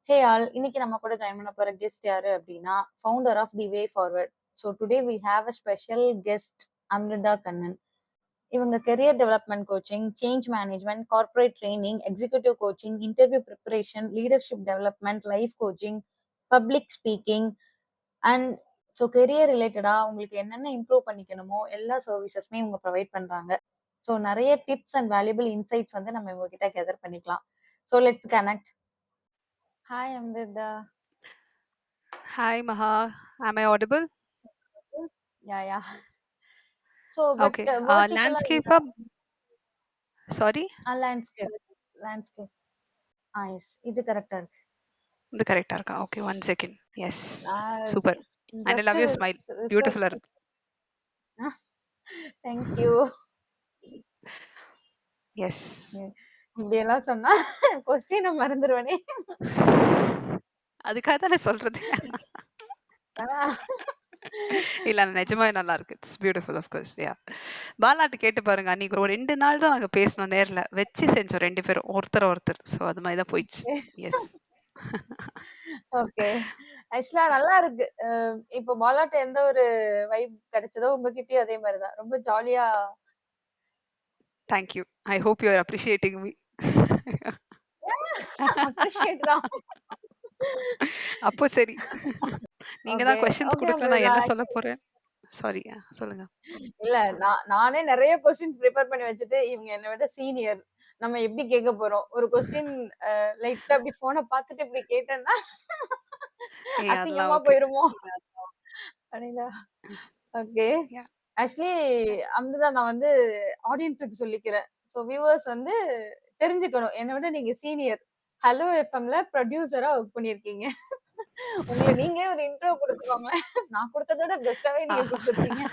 Hey all, இன்னைக்கு நம்ம கூட ஜாயின் பண்ண போற கெஸ்ட் யாரு அப்படின்னா, founder of the Way Forward. So today we have a special guest Amrita Kannan. இவங்க career development coaching, change management, corporate training, executive coaching, interview preparation, leadership development, life coaching, public speaking and so career ரிலேட்டடா உங்களுக்கு என்னென்ன improve பண்ணிக்கணுமோ எல்லா சர்வீசஸுமே இவங்க provide பண்றாங்க. So நெறைய tips and valuable insights வந்து நம்ம இவங்க கிட்ட கெதர் பண்ணிக்கலாம். So let's connect. Hi Amrita. Hi, Maha. Am I audible? Yeah. So, but Okay. vertical Landscape up. Sorry, landscape. Yes, இது கரெக்டா இருக்கு. the correct arka. Okay, 1 second. Yes, நான் super. And I just love your smile. Beautiful. Research. Thank you. Yes. இப்படி எல்லாம் சொன்னா கொஸ்டினை மறந்துடுவேனே. அதுக்காக தானே சொல்றது. இல்ல நிஜமாவே நல்லா இருக்கு. It's beautiful of course. Yeah. பாலாட்டு கேட்டு பாருங்க. அன்னைக்கு ஒரு 2 நாள் தான் நாங்க பேசணும் நேர்ல. வச்சு செஞ்சோம் 2 பேரும். ஒருத்தர். சோ அது மாதிரி தான் போயிடுச்சு. எஸ். ஓகே. ஆக்சுவலா நல்லா இருக்கு. இப்போ பாலாட்ட எந்த ஒரு வைப் கிடைச்சதோ உங்ககிட்டயும் அதே மாதிரிதான். ரொம்ப ஜாலியா. Thank you. I hope you are appreciating me. Appreciate தான். அப்போ சரி. நீங்க ஓகே தான் கொஸ்டின்ஸ் ஓகே குடுக்கல. நான் அம்ரிதா. என்ன சொல்ல போறேன்? சாரி. சொல்லுங்க. இல்ல நானே நெறைய கொஸ்டின் ப்ரிப்பேர் பண்ணி வச்சுட்டு, இவங்க என்ன விட சீனியர். நம்ம எப்படி கேட்க போறோம்? ஒரு கொஸ்டின் லைட்டா அப்படி ஃபோன பார்த்துட்டு இப்படி கேட்டேன்னா, ஏய் அதெல்லாம் அசிங்கமா ஓகே. போயிருமோ? அப்படிங்களா? ஓகே. யா. ஆக்சுவலி அம்ரிதா நான் வந்து ஆடியன்ஸுக்கு சொல்லிக்கிறேன். ஸோ வியூவர்ஸ் வந்து தெரிஞ்சுக்கணும். என்ன விட நீங்க சீனியர். ஹலோ எஃப்எம்ல ப்ரொடியூசரா ஒர்க் பண்ணியிருக்கீங்க. உங்கள நீங்களே ஒரு இன்ட்ரோ குடுத்துக்கோங்களேன். நான் குடுத்தத விட பெஸ்ட்டாவே நீங்க குடுத்துருக்கீங்க.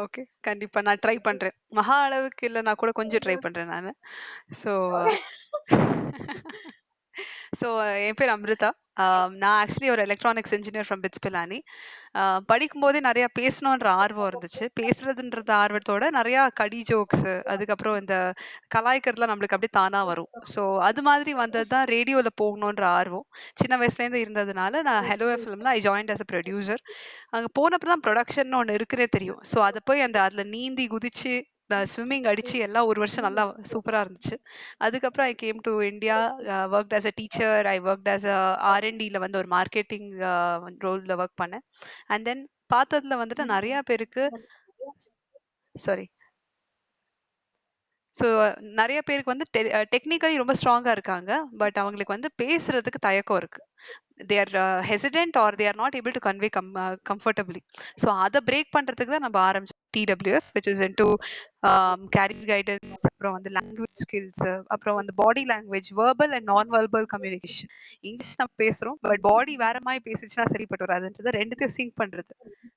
ஓகே. கண்டிப்பா நான் ட்ரை பண்றேன். மகா அளவுக்கு இல்லன்னா கூட கொஞ்சம் ட்ரை பண்றேன் நானு. So okay. ஸோ என் பேர் அம்ரிதா. நான் ஆக்சுவலி ஒரு electronics engineer from bits Pilani. படிக்கும்போதே நெறைய பேசணுன்ற ஆர்வம் இருந்துச்சு. பேசுறதுன்றது ஆர்வத்தோட நெறையா கடி ஜோக்ஸு, அதுக்கப்புறம் இந்த கலாய்க்கிறதுலாம் நம்மளுக்கு அப்படியே தானா வரும். ஸோ அது மாதிரி வந்தது தான் ரேடியோல போகணுன்ற ஆர்வம். சின்ன வயசுலேருந்து இருந்ததுனால நான் ஹெலோ எஃப்எம்ல I joined as a producer. அங்க போனப்ப தான் ப்ரொடக்ஷன்னு ஒண்ணு இருக்குன்னே தெரியும். ஸோ அத போய் அதுல நீந்தி குதிச்சு, ஸ்விம்மிங் அடிச்சு எல்லாம் 1 வருஷம் நல்லா சூப்பரா இருந்துச்சு. அதுக்கப்புறம் I came to India, worked as a teacher, I worked as a ஆர்&டில வந்து ஒரு மார்க்கெட்டிங் ரோல்ல வொர்க் பண்ணேன். அண்ட் தென் பார்த்ததுல வந்துட்டு நெறைய பேருக்கு சாரி. ஸோ நெறைய பேருக்கு வந்து டெக்னிக்கலி ரொம்ப ஸ்ட்ராங்கா இருக்காங்க. பட் அவங்களுக்கு வந்து பேசுறதுக்கு தயக்கம் இருக்கு. They are hesitant are they are not able to convey comfortably. So அத பிரேக் பண்றதுக்கு தான் நம்ம ஆரம்பிச்சோம் TWF, which is into career guidance, அப்புறம் வந்து லாங்குவேஜ் ஸ்கில்ஸ், அப்புறம் வந்து body language, verbal and non verbal communication. English நம்ம பேசுறோம், பட் பாடி வேற மாதிரி பேசிச்சுன்னா சரிப்பட்டு வராதுன்றது ரெண்டுத்தையும் சிங்க் பண்றது.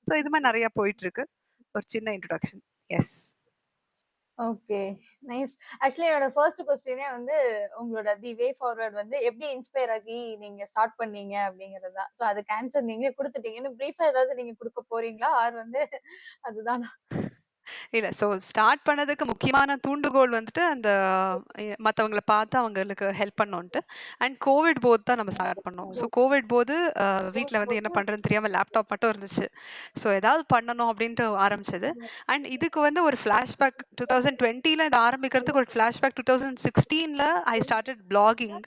ஸோ இது மாதிரி நிறைய போயிட்டு இருக்கு. ஒரு சின்ன introduction. Yes. Okay. Nice. Actually என்னோட ஃபர்ஸ்ட் கொஸ்டினே வந்து உங்களோட தி வே ஃபார்வர்ட் வந்து எப்படி இன்ஸ்பயர் ஆகி நீங்க ஸ்டார்ட் பண்ணீங்க அப்படிங்கிறது தான். ஸோ அதுக்கு ஆன்சர் நீங்களே குடுத்துட்டீங்கன்னு பிரீஃபா ஏதாவது நீங்க குடுக்க போறீங்களா? ஆர் வந்து அதுதானா? இல்ல. ஸோ ஸ்டார்ட் பண்ணதுக்கு முக்கியமான தூண்டுகோல் வந்துட்டு அந்த மத்தவங்கள பார்த்து அவங்களுக்கு ஹெல்ப் பண்ணோன்ட்டு. அண்ட் கோவிட் போது தான் நம்ம ஸ்டார்ட் பண்ணோம். ஸோ கோவிட் போது வீட்ல வந்து என்ன பண்றதுன்னு தெரியாம லேப்டாப் மட்டும் இருந்துச்சு. ஸோ ஏதாவது பண்ணணும் அப்படின்ட்டு ஆரம்பிச்சது. அண்ட் இதுக்கு வந்து ஒரு ஃபிளாஷ்பேக் 2020ல இது ஆரம்பிக்கிறதுக்கு ஒரு ஃபிளாஷ்பேக் 2016ல I started blogging.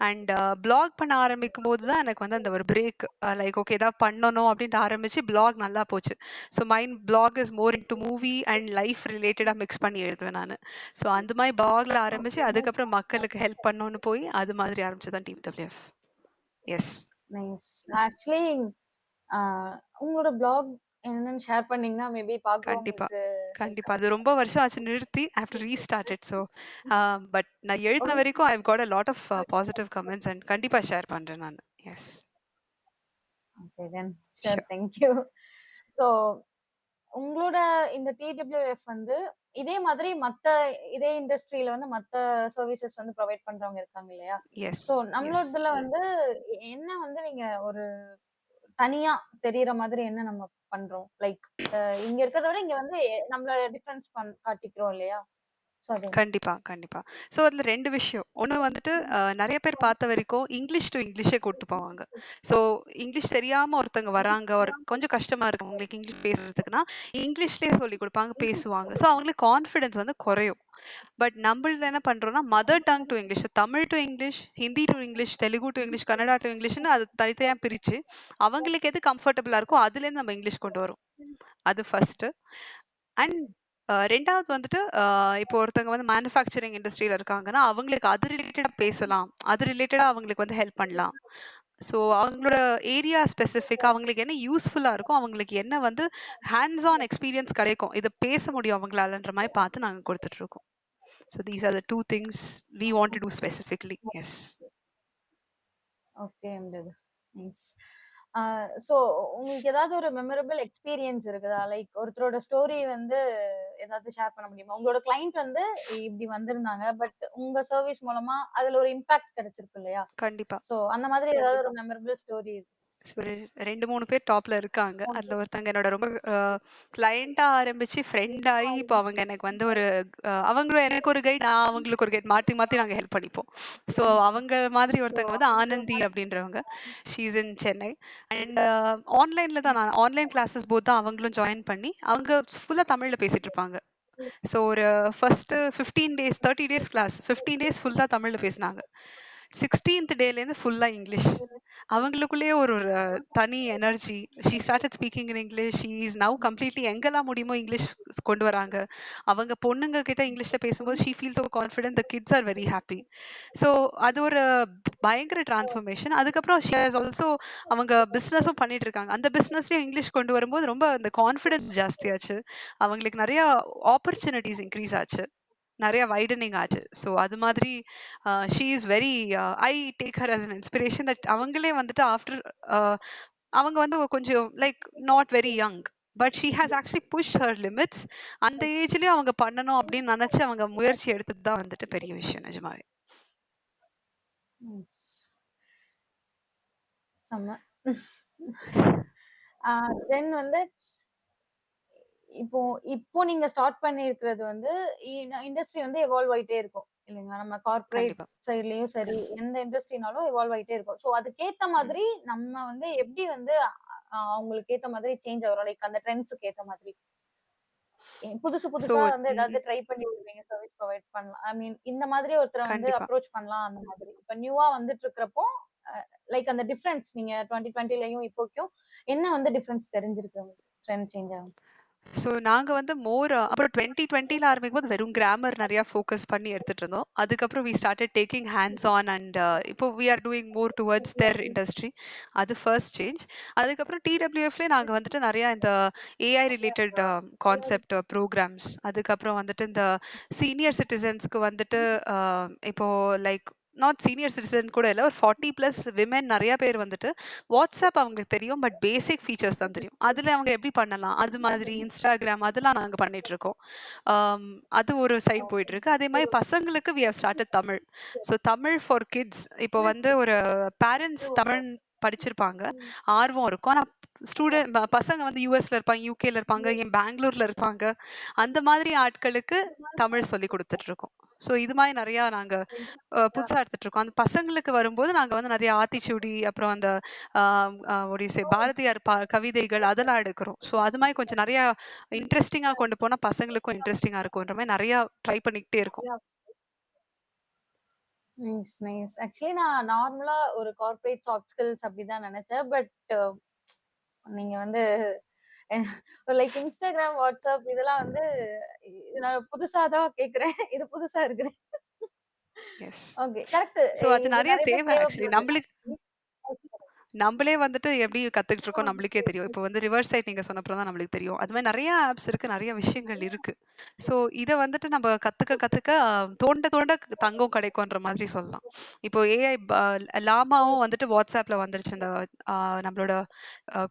And blog பண்ண ஆரம்பிக்கும் போது தான் எனக்கு வந்து அந்த ஒரு பிரேக், லைக் ஓகே ஏதாவது பண்ணணும் அப்படின்ட்டு ஆரம்பிச்சு பிளாக் நல்லா போச்சு. So mind black is more into movie and life ரிலேட்டடா மிக்ஸ் பண்ணி எழுதுவேன் நான். ஸோ அந்த மாதிரி பிளாக்ல ஆரம்பிச்சு அதுக்கப்புறம் மக்களுக்கு ஹெல்ப் பண்ணணும்னு போய் அது மாதிரி ஆரம்பிச்சதான் TWF. எஸ். நைஸ். ஆக்சுவலி உங்களோட பிளாக் என்னன்னு ஷேர் பண்ணீங்கன்னா மேபி கண்டிப்பா. பார்க்குறவங்களுக்கு கண்டிப்பா. அது ரொம்ப வருஷம் ஆச்சு நிறுத்தி. I have to restart it. So but நான் எழுதின வரைக்கும் I have got a lot of positive comments and கண்டிப்பா ஷேர் பண்றேன் நான். Yes. Okay then sure. Sure. Thank you. So உங்களோட இந்த டிடபிள்யூஎஃப் வந்து இதே மாதிரி இதே இண்டஸ்ட்ரியில வந்து மத்த சர்வீசஸ் வந்து ப்ரொவைட் பண்றவங்க இருக்காங்க இல்லையா? எஸ். So S. நம்மளோடதுல வந்து என்ன வந்து நீங்க ஒரு தனியா தெரியிற மாதிரி என்ன நம்ம பண்றோம்? லைக் இங்க இருக்கிறத விட இங்க வந்து நம்மள டிஃபரன்ஸ் காட்டிக்கிறோம் இல்லையா? ஸோ அது கண்டிப்பா, கண்டிப்பா. ஸோ அதுல 2 விஷயம். ஒண்ணு வந்துட்டு நெறைய பேர் பார்த்த வரைக்கும் இங்கிலீஷ் டூ இங்கிலீஷே கூட்டு போவாங்க. ஸோ இங்கிலீஷ் தெரியாம ஒருத்தங்க வராங்க, ஒரு கொஞ்சம் கஷ்டமா இருக்கு அவங்களுக்கு இங்கிலீஷ் பேசுறதுக்குன்னா, இங்கிலீஷ்லயே சொல்லிக் குடுப்பாங்க, பேசுவாங்க. ஸோ அவங்களுக்கு கான்ஃபிடன்ஸ் வந்து குறையும். பட் நம்மள்து என்ன பண்றோம்னா, mother tongue to English, Tamil to English, Hindi to English, Telugu to English, Kannada to இங்கிலீஷ்ன்னு அது தனித்தனியா பிரிச்சு, அவங்களுக்கு எது கம்ஃபர்டபுளா இருக்கோ அதுலேருந்து நம்ம இங்கிலீஷ் கொண்டு வரோம். அது ஃபர்ஸ்ட்டு. அண்ட் 2வது வந்துட்டு இப்போ ஒருத்தவங்க வந்து மேனுஃபேக்சரிங் இண்டஸ்ட்ரியில இருக்காங்கன்னா, அவங்களுக்கு அது ரிலேட்டடா பேசலாம். அது ரிலேட்டடா அவங்களுக்கு வந்து ஹெல்ப் பண்ணலாம். ஸோ அவங்களோட ஏரியா ஸ்பெசிஃபிக்கா அவங்களுக்கு என்ன யூஸ்ஃபுல்லா இருக்கோ, அவங்களுக்கு என்ன வந்து ஹேண்ட்ஸ் ஆன் எக்ஸ்பீரியன்ஸ் கிடைக்கும். இத பேச முடியும் அவங்களாலன்ற மாரி பார்த்து நாங்க குடுத்துட்டு இருக்கோம். So these are the 2 things we want to do specifically. Yes. Okay. Nice. So உங்களுக்கு ஏதாவது ஒரு மெமரபிள் எக்ஸ்பீரியன்ஸ் இருக்குதா? லைக் ஒருத்தரோட ஸ்டோரி வந்து ஏதாவது ஷேர் பண்ண முடியுமா? உங்களோட கிளையண்ட் வந்து இப்படி வந்திருந்தாங்க. பட் உங்க சர்வீஸ் மூலமா அதுல ஒரு இம்பாக்ட் கிடைச்சிருக்கு இல்லையா? கண்டிப்பா. ஸோ அந்த மாதிரி ஏதாவது ஒரு மெமரபிள் ஸ்டோரி ஸோ ஒரு 2, 3 பேர் டாப்ல இருக்காங்க. அதுல ஒருத்தங்க என்னோட ரொம்ப கிளையன்ட்டா ஆரம்பிச்சு ஃப்ரெண்ட் ஆயி, இப்போ அவங்க எனக்கு வந்து ஒரு அவங்களும் எனக்கு ஒரு கைட், நான் அவங்களுக்கு ஒரு கைட் மாத்தி மாத்தி நாங்க ஹெல்ப் பண்ணிப்போம். ஸோ அவங்க மாதிரி ஒருத்தங்க வந்து ஆனந்தி அப்படின்றவங்க. She is in Chennai. And ஆன்லைன்ல தான் நான் ஆன்லைன் கிளாஸஸ் போத் தான் அவங்களும் ஜாயின் பண்ணி, அவங்க ஃபுல்லா தமிழ்ல பேசிட்டு இருப்பாங்க. ஸோ ஒரு first 15 days 30 days class. 15 days ஃபுல்லா தமிழ்ல பேசினாங்க. 16த் டேலேருந்து ஃபுல்லா இங்கிலீஷ். அவங்களுக்குள்ளேயே ஒரு ஒரு தனி energy. She started speaking in English. She is now completely எங்கெல்லாம் முடியுமோ இங்கிலீஷ் கொண்டு வராங்க. அவங்க பொண்ணுங்க கிட்ட இங்கிலீஷ்ல பேசும்போது she feel so confident. The kids are very happy. So அது ஒரு பயங்கர டிரான்ஸ்ஃபர்மேஷன். அதுக்கப்புறம் ஷி ஹஸ் ஆல்சோ அவங்க பிசினஸும் பண்ணிட்டு இருக்காங்க. அந்த பிசினஸ்லயும் இங்கிலீஷ் கொண்டு வரும்போது ரொம்ப அந்த கான்ஃபிடன்ஸ் ஜாஸ்தியாச்சு. அவங்களுக்கு நெறைய ஆப்பர்ச்சுனிட்டீஸ் இன்க்ரீஸ் ஆச்சு. நெறைய வைடனிங் ஆச்சு. ஸோ அது மாதிரி she is very I take her as an inspiration that அவங்களே வந்துட்டு ஆஃப்டர் அவங்க வந்து கொஞ்சம் like not very young. But she has actually push her limits. அந்த ஏஜ்லயும் அவங்க பண்ணணும் அப்படின்னு நெனச்சு அவங்க முயற்சி எடுத்தது தான் வந்துட்டு பெரிய விஷயம் நிஜமாவே. செம்ம. தென் வந்து இப்போ இப்போ நீங்க ஸ்டார்ட் பண்ணியிருக்கிறது வந்து இண்டஸ்ட்ரி வந்து எவால்வ் ஆயிட்டே இருக்கும். இல்லைங்களா? நம்ம கார்ப்பரேட் கண்டிப்பா. சைட்லயும் சரி, எந்த இண்டஸ்ட்ரினாலும் எவால்வ் ஆயிட்டே இருக்கும். ஸோ அதுக்கேத்த ம். மாதிரி நம்ம வந்து எப்படி வந்து அவங்களுக்கு ஏத்த மாதிரி சேஞ்ச் ஆகுறோம். லைக் அந்த ட்ரெண்ட்ஸ்க்கு ஏத்த மாதிரி. புதுசு ஸோ புதுசா வந்து ம். ஏதாவது ட்ரை பண்ணி விடுவீங்க, சர்விஸ் ப்ரொவைட் பண்ணலாம். ஐ மீன் இந்த மாதிரி ஒருத்தர வந்து கண்டிப்பா. அப்ரோச் பண்ணலாம் அந்த மாதிரி. இப்ப நியூவா வந்துட்டு இருக்கிறப்போ, லைக் அந்த டிஃபரன்ஸ் நீங்க 2020லயும் இப்போக்கும் என்ன வந்து டிஃபரன்ஸ் தெரிஞ்சிருக்கு உங்களுக்கு? ட்ரெண்ட் சேஞ்ச் ஆகும். ஸோ நாங்க வந்து மோர் அப்புறம் 2020ல ஆரம்பிக்கும்போது வெறும் கிராமர் நெறையா ஃபோக்கஸ் பண்ணி எடுத்துட்டு இருந்தோம். அதுக்கப்புறம் we started taking hands on and இப்போ we are doing more towards their industry. அது ஃபர்ஸ்ட் சேஞ்ச். அதுக்கப்புறம் டிடபிள்யூஎஃப்லயே நாங்க வந்துட்டு நெறையா இந்த ஏஐ ரிலேட்டட் கான்செப்ட் ப்ரோகிராம்ஸ், அதுக்கப்புறம் வந்துட்டு இந்த சீனியர் சிட்டிசன்ஸ்க்கு வந்துட்டு இப்போ லைக் நாட் சீனியர் சிட்டிசன் கூட இல்ல. ஒரு 40 பிளஸ் விமென் நெறைய பேர் வந்துட்டு WhatsApp அவங்களுக்கு தெரியும். பட் பேசிக் ஃபீச்சர்ஸ் தான் தெரியும். அதுல அவங்க எப்படி பண்ணலாம்? அது மாதிரி Instagram அதெல்லாம் நாங்க பண்ணிட்டு இருக்கோம். ஆம், அது ஒரு சைடு போயிட்டு இருக்கு. அதே மாரி பசங்களுக்கு we have started Tamil. So Tamil for kids. இப்போ வந்து ஒரு பேரண்ட்ஸ் தமிழ் படிச்சிருப்பாங்க. ஆர்வம் இருக்கும். ஆனா பசங்க வந்து யுஎஸ்ல இருப்பாங்க, யுகேல இருப்பாங்க, ஏன் பெங்களூர்ல இருப்பாங்க. அந்த மாதிரி ஆட்களுக்கு தமிழ் சொல்லிக் குடுத்துட்டு இருக்கோம். ஸோ இது மாரி நெறையா நாங்க புதுசா எடுத்துட்டு இருக்கோம். அந்த பசங்களுக்கு வரும்போது நாங்க வந்து நெறைய ஆத்திச்சூடி, அப்புறம் அந்த வாட் யூ சே பாரதியார் கவிதைகள் அதெல்லாம் எடுக்கிறோம். ஸோ அது மாரி கொஞ்சம் நெறையா இன்ட்ரஸ்டிங்கா கொண்டு போனா பசங்களுக்கும் இன்ட்ரஸ்டிங்கா இருக்குன்ற மாரி நெறையா ட்ரை பண்ணிக்கிட்டே இருக்கோம். Nice, nice. ஆக்சுவலி நான் நார்மலா ஒரு கார்ப்பரேட் சாஃப்ட் ஸ்கில்ஸ் அப்படிதான் நெனச்சேன். பட் நீங்க வந்து லைக் Instagram, WhatsApp இதெல்லாம் வந்து நான் புதுசா தான் கேட்கிறேன். இது புதுசா இருக்குது. எஸ். ஓகே. கரெக்ட். ஸோ அது இது நெறைய நெறைய பேர் தேவை ஆக்சுவலி. தேவைப்படுது. நம்பளே வந்துட்டு எப்படி கத்துக்கிட்டு இருக்கோம் நம்மளுக்கே தெரியும். இப்போ வந்து ரிவர்ஸ் சைட் நீங்க சொன்னப்புறம் தான் நம்மளுக்கு தெரியும். அது மாரி நெறைய ஆப்ஸ் இருக்கு, நெறைய விஷயங்கள் இருக்கு. ஸோ இத வந்துட்டு நம்ம கத்துக்க கத்துக்க தோண்ட தோண்ட தங்கம் கிடைக்குன்ற மாதிரி சொல்லலாம். இப்போ ஏஐ லாமாவும் வந்துட்டு WhatsAppல வந்துருச்சு. அந்த அ நம்மளோட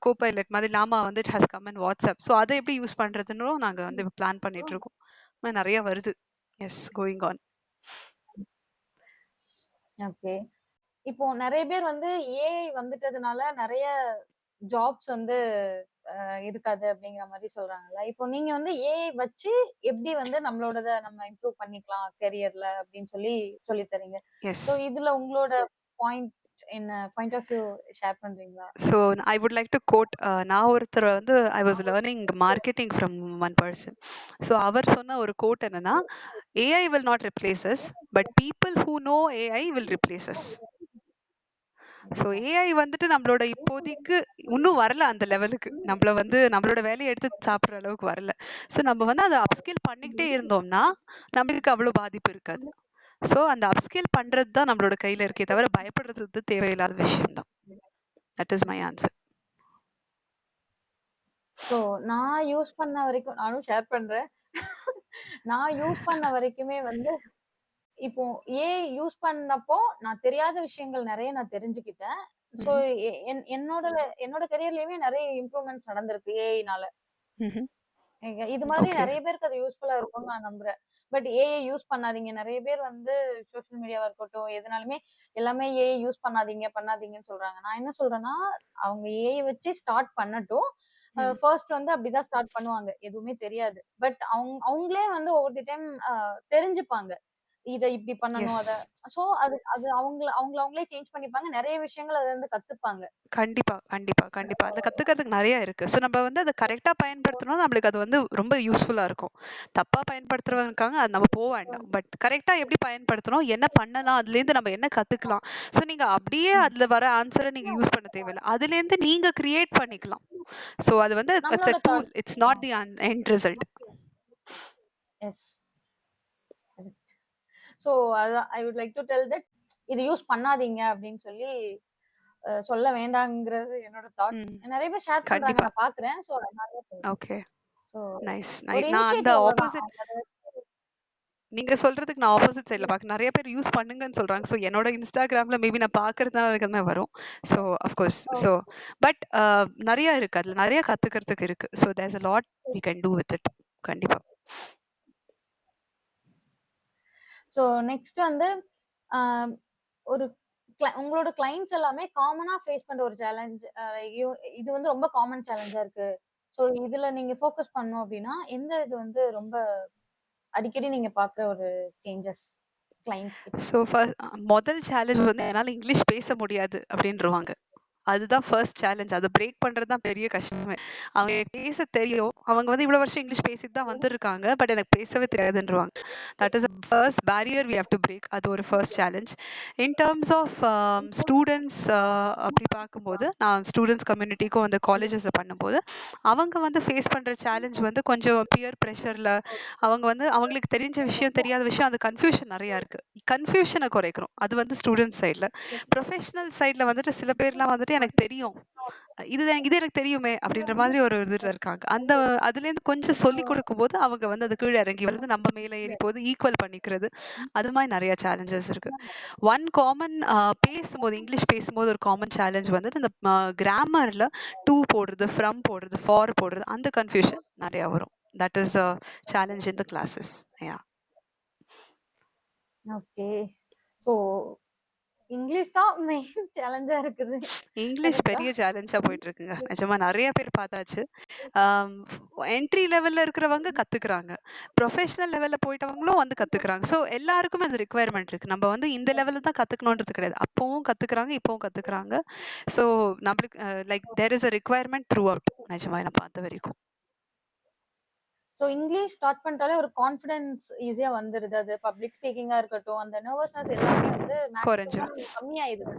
கோபைலட் மாதிரி லாமா வந்து it has come in WhatsApp. So அத எப்படி யூஸ் பண்றதுன்னும் நாங்க வந்து பிளான் பண்ணிட்டு இருக்கோம். இந்த மாரி நெறைய வருது. Yes going on. ஓகே. இப்போ நெறைய பேர் வந்து ஏஐ வந்துட்டதுனால நெறைய ஜாப்ஸ் வந்து இருக்காது அப்படிங்கிற மாரி சொல்றாங்கல்ல. இப்போ நீங்க வந்து ஏஐ வச்சு எப்படி வந்து நம்மளோடத நம்ம இம்ப்ரூவ் பண்ணிக்கலாம் கரியர்ல அப்படின்னு சொல்லி தர்றீங்க. எஸ். ஸோ இதுல உங்களோட point point of view share பண்றீங்களா? So I would like to quote நான் ஒருத்தர் வந்து I was learning marketing from one person. So அவர் சொன்ன ஒரு கோட் என்னன்னா, AI will not replace us, but people who know AI will replace us. So exact. AI வந்துட்டு நம்மளோட இப்போதைக்கு இன்னும் வரல அந்த லெவலுக்கு. நம்மள வந்து நம்மளோட வேலையை எடுத்து சாப்பிடுற அளவுக்கு வரல. ஸோ நம்ம வந்து அதை அப்ஸ்கில் பண்ணிக்கிட்டே இருந்தோம்னா நம்மளுக்கு அவ்வளோ பாதிப்பு இருக்காது. ஸோ அந்த அப்ஸ்கில் பண்றது தான் நம்மளோட கையில இருக்கே தவிர பயப்படுறது வந்து தேவையில்லாத விஷயம் தான். That is my answer. So நான் யூஸ் பண்ண வரைக்கும் நானும் ஷேர் பண்றேன். நான் யூஸ் பண்ண வரைக்குமே வந்து இப்போ ஏஐ யூஸ் பண்ணப்போ நான் தெரியாத விஷயங்கள் நெறைய நான் தெரிஞ்சுக்கிட்டேன். ஸோ ம்ஹ்ம். என்னோட என்னோட கரியர்லயுமே நெறைய இம்ப்ரூவ்மெண்ட்ஸ் நடந்திருக்கு ஏஐனால. ம்ஹ்ம். இது மாதிரி ஓகே. நெறைய பேருக்கு அது யூஸ்ஃபுல்லா இருக்கும்னு நான் நம்புறேன். பட் ஏஐ யூஸ் பண்ணாதீங்க. நெறைய பேர் வந்து சோசியல் மீடியாவா இருக்கட்டும், எதுனாலுமே எல்லாமே ஏஐ யூஸ் பண்ணாதீங்கன்னு சொல்றாங்க. நான் என்ன சொல்றேன்னா, அவங்க ஏஐ வச்சு ஸ்டார்ட் பண்ணட்டும். ம். ஃபர்ஸ்ட் வந்து அப்படிதான் ஸ்டார்ட் பண்ணுவாங்க. எதுவுமே தெரியாது. பட் அவங்களே வந்து ஒவ்வொரு தி டைம் தெரிஞ்சுப்பாங்க. இத இப்படி பண்ணணும். எஸ். சோ அது அது அவங்களே சேஞ்ச் பண்ணிப்பாங்க. நெறைய விஷயங்கள் அதுலருந்து கத்துப்பாங்க. கண்டிப்பா, கண்டிப்பா, கண்டிப்பா. அதுல கத்துக்கிறதுக்கு நெறைய இருக்கு. ஸோ நம்ம வந்து அத கரெக்ட்டா பயன்படுத்தணும்னா, நம்மளுக்கு அது வந்து ரொம்ப யூஸ்ஃபுல்லா இருக்கும். தப்பா பயன்படுத்துறவங்க இருக்காங்க. அது நம்ம வேண்டாம். பட் கரெக்ட்டா எப்படி பயன்படுத்தணும்? என்ன பண்ணலாம்? அதுலேருந்து நம்ம என்ன கத்துக்கலாம்? ஸோ நீங்க அப்படியே அதுல வர ஆன்ஸர நீங்க யூஸ் பண்ண தேவையில்ல. அதுலேருந்து நீங்க கிரியேட் பண்ணிக்கலாம். ஸோ அது வந்து இட்ஸ் நம்மளோட a tool. It's not the end result. Yes. So அதான் I would like to tell that இது யூஸ் பண்ணாதீங்க அப்படின்னு சொல்ல வேண்டாங்கிறது என்னோட தாட். ம். நெறைய பேர் ஷேர் பண்றாங்க கண்டிப்பா. நான் பார்க்குறேன். சோ அதனால தான் சொல்றேன். ஓகே. So nice. ஒரு நான் அந்த இனிஷியேட்டிவ் அவ்வளவுதான். ஆப்போசிட் நீங்க சொல்றதுக்கு நான் ஆப்போசிட் சைட்ல பார்க்குறேன். நெறைய பேர் யூஸ் பண்ணுங்கன்னு சொல்றாங்க. ஸோ என்னோட Instagramல மேபி நான் பார்க்கறதுனால எனக்கு அந்த மாரி வரும். So of course. ஸோ பட் நெறைய இருக்கு. அதுல நெறைய கத்துக்கிறதுக்கு இருக்கு. So there's a lot we can do with it. கண்டிப்பா. சோ நெக்ஸ்ட் வந்து ஆ ஒரு உங்களோட கிளையண்ட்ஸ் எல்லாமே காமனா ஃபேஸ் பண்ற ஒரு சேலஞ்ச் இது வந்து ரொம்ப காமன் சேலஞ்சா இருக்கு. சோ இதுல நீங்க ஃபோக்கஸ் பண்ணணும் அப்டின்னா, எந்த இது வந்து ரொம்ப அடிக்கடி நீங்க பார்க்குற ஒரு சேஞ்சஸ் கிளையண்ட்ஸ் கிட்ட? ஸோ முதல் சேலஞ்ச் வந்து என்னால இங்கிலீஷ் பேச முடியாது அப்டின்ருவாங்க. அதுதான் ஃபர்ஸ்ட் சேலஞ்ச். அத பிரேக் பண்றது தான் பெரிய கஷ்டமே. அவங்க பேச தெரியும். அவங்க வந்து இவ்வளோ வருஷம் இங்கிலீஷ் பேசிட்டு தான் வந்திருக்காங்க. பட் எனக்கு பேசவே தெரியாதுன்ருவாங்க. That is a first barrier we have to break. அது ஒரு first challenge. In terms of students அப்படி பார்க்கும்போது, நான் ஸ்டூடண்ட்ஸ் கம்யூனிட்டிக்கும் வந்து காலேஜஸ்ல பண்ணும்போது, அவங்க வந்து ஃபேஸ் பண்ற சேலஞ்ச் வந்து கொஞ்சம் பியர் பிரஷர்ல அவங்க வந்து அவங்களுக்கு தெரிஞ்ச விஷயம், தெரியாத விஷயம் அந்த கன்ஃப்யூஷன் நெறையா இருக்கு. கன்ஃப்யூஷன குறைக்கணும். அது வந்து ஸ்டூடண்ட்ஸ் சைட்ல. ப்ரொஃபஷனல் சைட்ல வந்துட்டு சில பேர்லாம் வந்துட்டு எனக்கு தெரியும். இது எனக்கு தெரியுமே அப்படின்ற மாதிரி ஒரு இதுல இருக்காங்க. அதுலேருந்து கொஞ்சம் சொல்லிக் குடுக்கும்போது அவங்க வந்து அது கீழ இறங்கி வந்து நம்ம மேல ஏறி போது ஈக்குவல் பண்ணிக்கிறது. அது மாரி நெறைய சேலஞ்சஸ் இருக்கு. ஒன் காமன் இங்கிலீஷ் பேசும்போது ஒரு காமன் சேலஞ்ச் வந்துட்டு இந்த கிராமர்ல டூ போடுறது, ஃப்ரம் போடுறது, ஃபார் போடுறது அந்த கன்ஃப்யூஷன் நெறையா வரும். That is a challenge in the classes. Yeah. Okay. So English தான் மெயின் சேலஞ்சா இருக்குது. இங்கிலீஷ் கரெக்ட்டா? பெரிய சேலஞ்சா போயிட்டு இருக்குங்க. நிஜமா நெறைய பேர் பார்த்தாச்சு. ஆம், என்ட்ரி லெவல்ல இருக்கிறவங்க கத்துக்கிறாங்க. ப்ரொஃபஷனல் லெவல்ல போயிட்டவங்களும் வந்து கத்துக்கிறாங்க. ஸோ எல்லாருக்குமே அந்த ரிக்வயர்மென்ட் இருக்கு. நம்ம வந்து இந்த லெவல்ல தான் கத்துக்கணுன்றது கிடையாது. அப்பவும் கத்துக்கிறாங்க, இப்பவும் கத்துக்கிறாங்க. ஸோ நம்மளுக்கு like there is a requirement throughout. நிஜமா நான் பார்த்த வரைக்கும். சோ இங்கிலீஷ் ஸ்டார்ட் பண்ணிட்டாலே ஒரு கான்ஃபிடன்ஸ் ஈஸியா வந்துருது. அது பப்ளிக் ஸ்பீக்கிங்கா இருக்கட்டும், அந்த நெர்வஸ்னஸ் எல்லாமே வந்து மேக்ஸிமம் குறைஞ்சிரும். கம்மியாயிருது.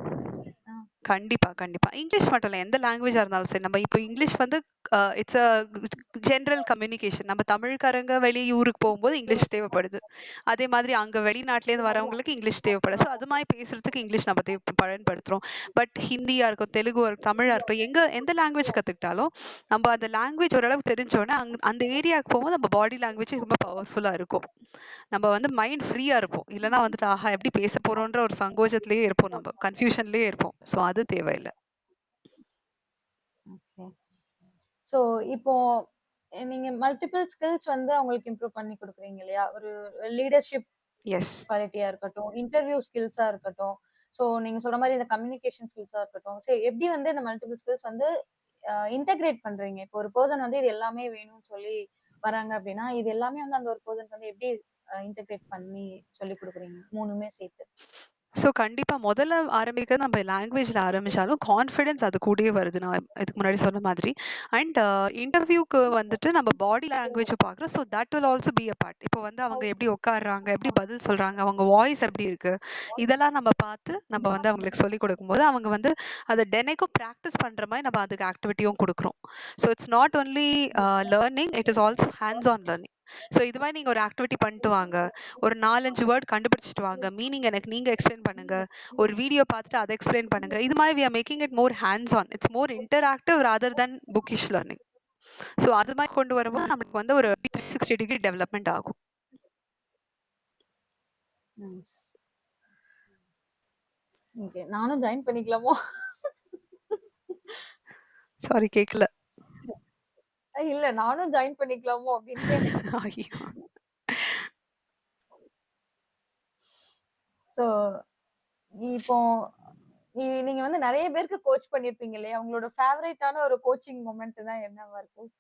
ஆ. கண்டிப்பா, கண்டிப்பா. இங்கிலீஷ் மட்டும் இல்ல. எந்த லாங்குவேஜா இருந்தாலும் சரி. நம்ம இப்போ இங்கிலீஷ் வந்து இட்ஸ் அ ஜெனரல் கம்யூனிகேஷன். நம்ம தமிழ்க்காரங்க வெளியூருக்கு போகும்போது இங்கிலீஷ் தேவைப்படுது. அதே மாதிரி அங்க வெளிநாட்டிலேருந்து வரவங்களுக்கு இங்கிலீஷ் தேவைப்படுது. ஸோ அது மாரி பேசுறதுக்கு இங்கிலீஷ் நம்ம பயன்படுத்துறோம். பட் ஹிந்தியா இருக்கும், தெலுங்கா இருக்கும், தமிழா இருக்கட்டும், எந்த லாங்குவேஜ் கத்துக்கிட்டாலும், நம்ம அந்த லாங்குவேஜ் ஓரளவுக்கு தெரிஞ்சோனே, அந்த ஏரியாவுக்கு போகும்போது நம்ம பாடி லாங்குவேஜ் ரொம்ப பவர்ஃபுல்லா இருக்கும். நம்ம வந்து மைண்ட் ஃப்ரீயா இருப்போம். இல்லன்னா வந்துட்டு, ஆஹா! எப்படி பேச போறோன்ற ஒரு சங்கோஜத்திலேயே இருப்போம் நம்ம. கன்ஃப்யூஷன்லயே இருப்போம். ஸோ அது தேவையில்ல. ஓகே. சோ இப்போ நீங்க மல்டிபிள் ஸ்கில்ஸ் வந்து அவங்களுக்கு இம்ப்ரூவ் பண்ணி குடுக்குறீங்க இல்லையா? ஒரு லீடர்ஷிப் எஸ். குவாலிட்டியா இருக்கட்டும், இன்டர்வியூ ஸ்கில்ஸா இருக்கட்டும். சோ நீங்க சொல்ற மாரி இந்த கம்யூனிகேஷன் ஸ்கில்ஸா இருக்கட்டும். எப்படி வந்து இந்த மல்டிபிள் ஸ்கில்ஸ் வந்து இன்டகிரேட் பண்றீங்க? இப்போ ஒரு பெர்சன் வந்து இது எல்லாமே வேணும்னு சொல்லி வராங்க அப்படின்னா, இது எல்லாமே வந்து அந்த ஒரு பெர்சனுக்கு வந்து எப்படி இன்டகிரேட் பண்ணி சொல்லிக் குடுக்குறீங்க? 3மே சேர்த்து. ஸோ கண்டிப்பா முதல்ல ஆரம்பிக்கிறது நம்ம லாங்குவேஜ்ல ஆரம்பிச்சாலும் கான்ஃபிடன்ஸ் அது கூடயே வருது. நான் இதுக்கு முன்னாடி சொன்ன மாதிரி. அண்ட் இன்டர்வியூக்கு வந்துட்டு நம்ம பாடி லாங்குவேஜ பார்க்குறோம். So that will also be a part. இப்போ வந்து அவங்க எப்படி உட்கார்றாங்க, எப்படி பதில் சொல்றாங்க, அவங்க வாய்ஸ் எப்படி இருக்கு, இதெல்லாம் நம்ம பார்த்து நம்ம வந்து அவங்களுக்கு சொல்லிக் கொடுக்கும்போது, அவங்க வந்து அத தினைக்கும் பிராக்டிஸ் பண்ற மாரி நம்ம அதுக்கு ஆக்டிவிட்டியும் குடுக்குறோம். So it's not only learning, it is also hands on learning. So இது மாரி நீங்க ஒரு ஆக்டிவிட்டி பண்ணிட்டு வாங்க. ஒரு 4, 5 வேர்ட் கண்டுபிடிச்சுட்டு வாங்க. மீனிங் எனக்கு நீங்க எக்ஸ்பிளைன் பண்ணுங்க. ஒரு வீடியோ பார்த்துட்டு அத எக்ஸ்பிளைன் பண்ணுங்க. இது மாரி we are making it more hands on. It's more interactive rather than bookish learning. So அது மாரி கொண்டு வரும்போது நமக்கு வந்து ஒரு 360 டிகிரி டெவலப்மென்ட் ஆகும். நைஸ். ஓகே. நானும் ஜாயின் பண்ணிக்கலாமோ? சாரி கேட்கல. இல்ல நானும் ஜாயின் பண்ணிக்கலாமோ அப்படின்னு கேட்டேன். ஐயோ! ஸோ இப்போ நீங்க வந்து நெறைய பேருக்கு கோச் பண்ணியிருப்பீங்க இல்லையா? உங்களோட ஃபேவரைட்டான ஒரு கோச்சிங் மொமெண்ட்னா என்னவா இருக்கும்?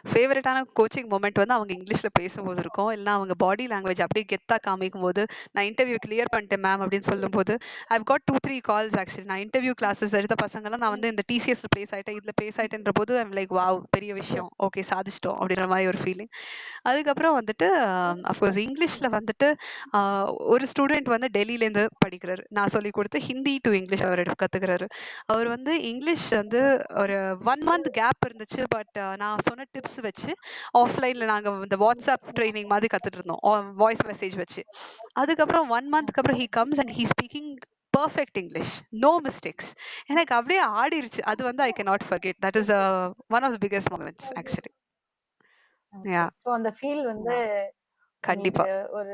ஃபேவரட்டான கோச்சிங் மொமெண்ட் வந்து அவங்க இங்கிலீஷ்ல பேசும்போது இருக்கும். இல்லன்னா அவங்க பாடி லாங்குவேஜ் அப்படியே கெத்தா காமிக்கும்போது, நான் இன்டர்வியூ கிளியர் பண்ணிட்டேன் மேம் அப்படின்னு சொல்லும்போது, ஐவ் காட் 2, 3 கால்ஸ் ஆக்சுவலி. நான் இன்டர்வியூ கிளாஸஸ் எடுத்த பசங்கலாம் நான் வந்து இந்த டிசிஎஸ்ல பிளேஸ் ஆயிட்டேன், இதுல பிளேஸ் ஆயிட்டேன்றபோது ஐம் லைக் வாவ்! பெரிய விஷயம். ஓகே சாதிச்சுட்டோம் அப்படின்ற மாரி ஒரு ஃபீலிங். அதுக்கப்புறம் வந்துட்டு அஃப்கோர்ஸ் இங்கிலீஷ்ல வந்துட்டு அ ஒரு ஸ்டூடெண்ட் வந்து டெல்லிலேருந்து படிக்கிறாரு. நான் சொல்லிக் குடுத்து ஹிந்தி டூ இங்கிலீஷ் அவரு கத்துக்கிறாரு. அவர் வந்து இங்கிலீஷ் வந்து ஒரு 1 மந்த் கேப் இருந்துச்சு. பட் நான் சொன்ன டிப்ஸ் வச்சு ஆஃப்லைன்ல நாங்க இந்த WhatsApp ட்ரெய்னிங் மாதிரி கத்துட்டு இருந்தோம். வாய்ஸ் மெசேஜ் வச்சு. அதுக்கப்புறம் 1 மந்த்க்கு அப்புறம் he comes and he speaking perfect English. No mistakes. எனக்கு அப்படியே ஆடிருச்சு. அது வந்து I cannot forget. That is one of the biggest moments actually. Okay. Yeah! So அந்த ஃபீல் வந்து உங்களுக்கு கண்டிப்பா. ஒரு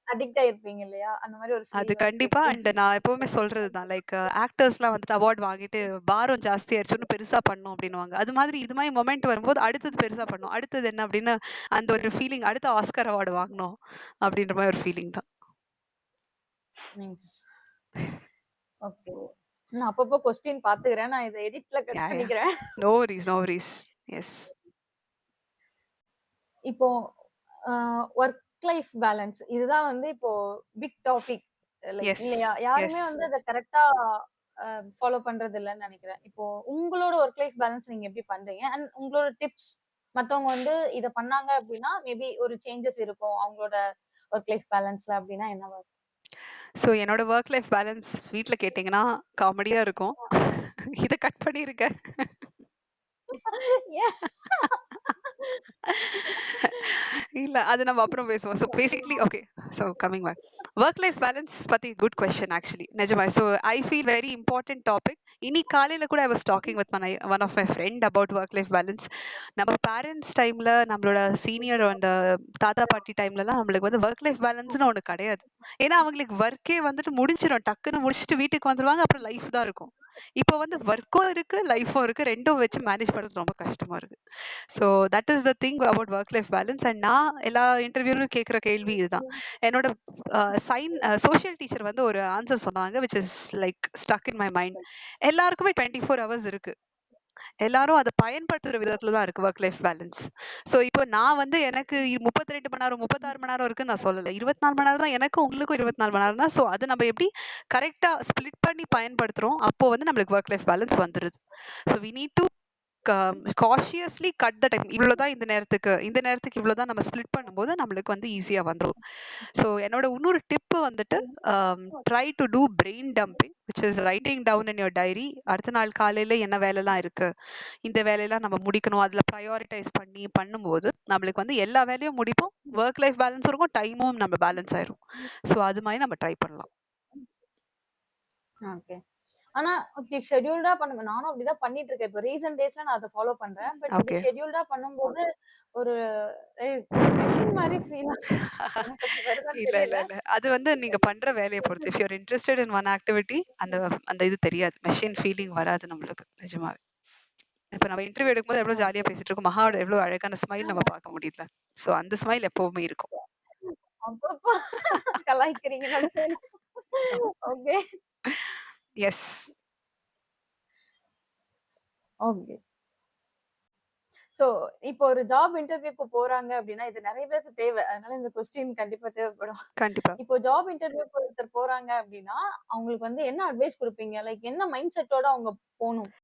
அடிக்ட் ஆயிருப்பீங்க இல்லையா? அந்த மாரி ஒரு அது ஃபீல் வந்து கண்டிப்பா. எப்படி? அண்ட் நான் எப்பவுமே சொல்றது தான். லைக் ஆக்டர்ஸ்லாம் வந்துட்டு அவார்ட் வாங்கிட்டு பாரம் ஜாஸ்தியாயிருச்சு. இன்னும் பெருசா பண்ணணும் அப்டின்னுவாங்க. அது மாதிரி இது மாரி மொமெண்ட் வரும்போது அடுத்தது பெருசா பண்ணணும். அடுத்தது என்ன அப்டின்னு அந்த ஒரு ஃபீலிங் அடுத்த ஆஸ்கார் அவார்ட் வாங்கணும் அப்டின்ற மாரி ஒரு ஃபீலிங் தான். நைஸ். ஓகே. நான் அப்பப்போ கொஸ்டின் பாத்துக்கிறேன். நான் இத எடிட்ல கட் யாஹ்! யாஹ்! பண்ணிக்கிறேன். No worries, no worries. Yes. இப்போ அ ஒர்க் லைஃப் பேலன்ஸ் இதுதான் வந்து இப்போ பிக் டாபிக் லைக் எஸ். இல்லையா? யாருமே எஸ். வந்து அத கரெக்ட்டா ஃபாலோ பண்றது இல்லன்னு நெனைக்கிறேன். இப்போ உங்களோட ஒர்க் லைஃப் பேலன்ஸ் நீங்க எப்படி பண்றீங்க? அண்ட் உங்களோட டிப்ஸ் மத்தவங்க வந்து இத பண்ணாங்க அப்படின்னா, மேபி ஒரு சேஞ்சஸ் இருக்கும். அவங்களோட ஒர்க் லைஃப் பேலன்ஸ்ல அப்படின்னா என்னவா இருக்கும்? ஸோ என்னோட வொர்க் லைஃப் பேலன்ஸ் வீட்ல கேட்டீங்கன்னா காமெடியா இருக்கும். இத கட் பண்ணிருங்க. ஏன்? இல்ல. அது நம்ம அப்புறம் பேசுவோம். So basically okay. So coming back. Work life balance பத்தி குட் கொஸ்டின் ஆக்சுவலி. நிஜமா. So I feel very important topic. இன்னைக்கு காலையில கூட I was talking with one of my friend about work life balance. நம்ம பேரண்ட்ஸ் டைம்ல நம்மளோட senior அந்த தாத்தா, பாட்டி டைம்லலாம் நம்மளுக்கு வந்து வொர்க் லைஃப் பேலன்ஸ்ன்னு ஒண்ணு கிடையாது. ஏன்னா அவங்களுக்கு ஒர்க்கே வந்துட்டு முடிஞ்சிரும். டக்குன்னு முடிச்சுட்டு வீட்டுக்கு வந்துருவாங்க. அப்புறம் லைஃப் தான் இருக்கும். இப்போ வந்து ஒர்க்கும் இருக்கு, லைஃப்பும் இருக்கு. 2ம் வச்சு மேனேஜ் பண்றது ரொம்ப கஷ்டமா இருக்கு. So that is the thing about work life balance. And நான் எல்லா இன்டர்வியூலும் கேட்குற கேள்வி இதுதான். என்னோட சோஷியல் டீச்சர் வந்து ஒரு ஆன்சர் சொன்னாங்க which is like stuck in my mind. எல்லாருக்குமே 24 ஹவர்ஸ் இருக்கு. எல்லாரும் அத பயன்படுத்துற விதத்துல தான் இருக்கு ஒர்க் லைஃப் பேலன்ஸ். ஸோ இப்போ நான் வந்து எனக்கு 32 மணி நேரம், 36 மணி நேரம் இருக்குன்னு நான் சொல்லல. 24 மணி நேரம் தான் எனக்கும், உங்களுக்கும் 24 மணி நேரம் தான். ஸோ அத நம்ம எப்படி கரெக்ட்டா ஸ்ப்ளிட் பண்ணி பயன்படுத்துறோம், அப்போ வந்து நம்மளுக்கு ஒர்க் லைஃப் பேலன்ஸ் வந்துருது. So we need to cautiously cut the time. இவ்வளோதான் இந்த நேரத்துக்கு இவ்வளோதான் நம்ம ஸ்ப்ளிட் பண்ணும்போது நம்மளுக்கு வந்து ஈஸியா வந்துரும். ஸோ என்னோட இன்னொரு டிப் வந்துட்டு try to do brain dumping which is writing down in your diary. அடுத்த நாள் காலையில என்ன வேலைலாம் இருக்கு, இந்த வேலையெல்லாம் நம்ம முடிக்கணும், அதுல ப்ரையாரிட்டைஸ் பண்ணி பண்ணும்போது நம்மளுக்கு வந்து எல்லா வேலையும் முடிப்போம். ஒர்க் லைஃப் பேலன்ஸ் இருக்கும், டைமும் நம்ம பேலன்ஸ் ஆயிரும். ஸோ அது மாதிரி நம்ம ட்ரை பண்ணலாம். ஓகே. ஆனா இப்படி ஷெட்யூல்டா பண்ணுங்க. நானும் அப்படிதான் பண்ணிட்டு இருக்கேன். இப்ப ரீசென்ட் டேஸ்ல நான் அத ஃபாலோ பண்றேன். பட் இப்படி ஓகே. ஷெட்யூல்டா பண்ணும்போது ஒரு ஒரு மெஷின் மாரி ஃபீல் எனக்கு அது வருதான்னு இல்ல, இல்ல, தெரியல. இல்ல. அது வந்து நீங்க பண்ற வேலைய பொறுத்து. If you are interested in one activity அந்த இது தெரியாது. மெஷின் ஃபீலிங் வராது நம்மளுக்கு. நிஜமாவே. இப்ப நம்ம இன்டர்வியூ எடுக்கும்போது எவ்வளவு ஜாலியா பேசிட்டு இருக்கோம். மகாவோட எவ்வளவு அழகான ஸ்மைல் நம்ம பார்க்க முடியுதுல. சோ அந்த ஸ்மைல் எப்பவுமே இருக்கும். அப்பப்போ கலாய்க்கிறீங்க நடுவுல. ஓகே. எஸ். ஓகே. சோ, இப்போ ஒரு ஜாப் இன்டர்வியூக்கு போறாங்க அப்டின்னா, இது நெறைய பேருக்கு தேவ. அதனால இந்த கொஸ்டின் கண்டிப்பா தேவைப்படும். கண்டிப்பா. இப்போ ஜாப் இன்டர்வியூக்கு ஒருத்தர் போறாங்க அப்டின்னா, அவங்களுக்கு வந்து என்ன அட்வைஸ் குடுப்பீங்க? லைக் என்ன மைண்ட் செட்டோட அவங்க போணும்?